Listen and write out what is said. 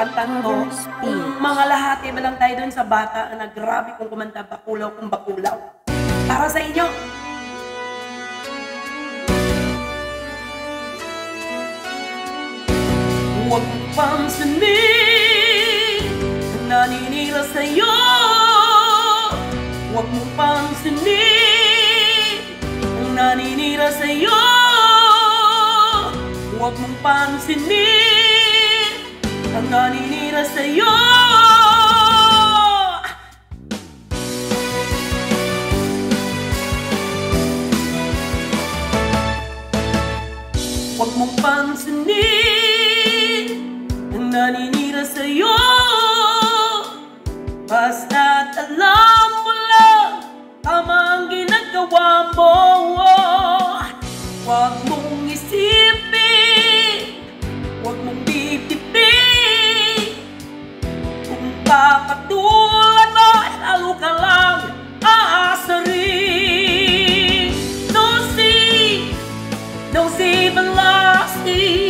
kantang to. Kung mga lahati ba lang tayo dun sa bata na grabe kung kumanta, bakulaw kung bakulaw. Para sa inyo. Huwag mong pansinin ang naninira sa'yo. Huwag mong pansinin ang naninira sa'yo. Huwag mong pansinin ang naninira sa'yo. Huwag mong pansinin ang naninira sa'yo. Basta't alam mo lang tama ang ginagawa mo. Huwag mong isipin, huwag mong titipin. Kung papatulan mo, lalo ka lang aasarin. No see everlasting.